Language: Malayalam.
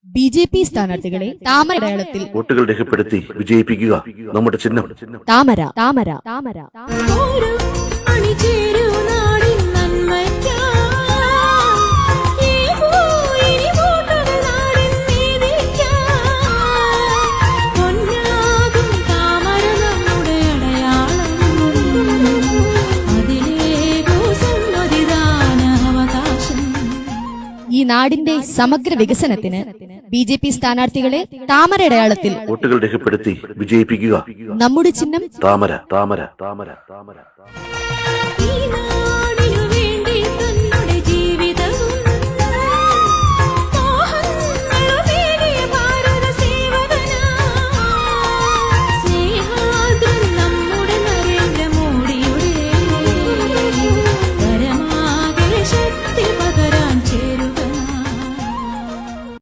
ബി.ജെ.പി. സ്ഥാനാർത്ഥികളെ താമരയടയാളത്തിൽ വോട്ടുകൾ രേഖപ്പെടുത്തി വിജയിപ്പിക്കുക. നമ്മുടെ ചിഹ്നം താമര താമര താമര. ഈ നാടിന്റെ സമഗ്ര വികസനത്തിന് ബി.ജെ.പി. സ്ഥാനാർത്ഥികളെ താമരയടയാളത്തിൽ വോട്ടുകൾ രേഖപ്പെടുത്തി വിജയിപ്പിക്കുക. നമ്മുടെ ചിഹ്നം താമര താമര താമര താമര.